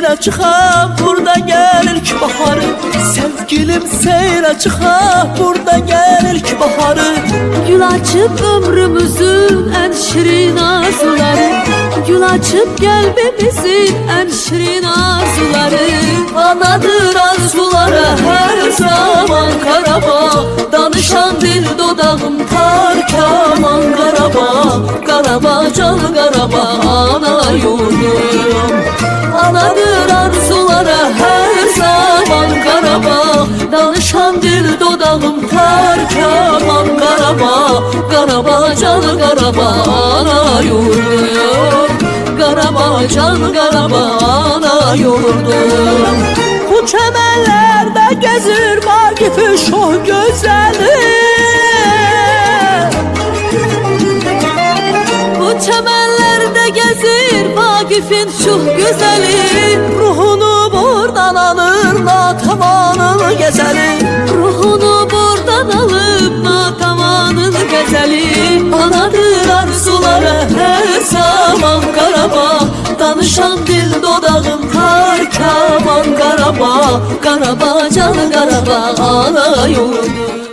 seyre çıxa, burada gelir ki baharı. Sevgilim seyre çıxa, burada gelir ki baharı. Gül açıp ömrümüzün en şirin arzuları, gül açıp kalbimizin en şirin arzuları. Anadır arzulara her zaman Karabağ, danışan dil dodağım tar kaman Karabağ. Karabağ can Karabağ ana yurdum. Anadır arzulara her zaman Karabağ, danışan dil dodağım tar kaman Karabağ. Karabağ can Karabağ ana yurdum. Karabağ can Karabağ ana yurdum. Bu çemenlerde gezir Vagif'in şoh gözeli. Bu çemenlerde gezir Vagif'in şuh güzeli. Ruhunu buradan alır natavanın gezeli. Ruhunu buradan alıp natavanın gezeli. Anadır arzulara her zaman Karabağ, danışan dil dodağım tar kaman Karabağ. Karabağ can Karabağ ana yurdum.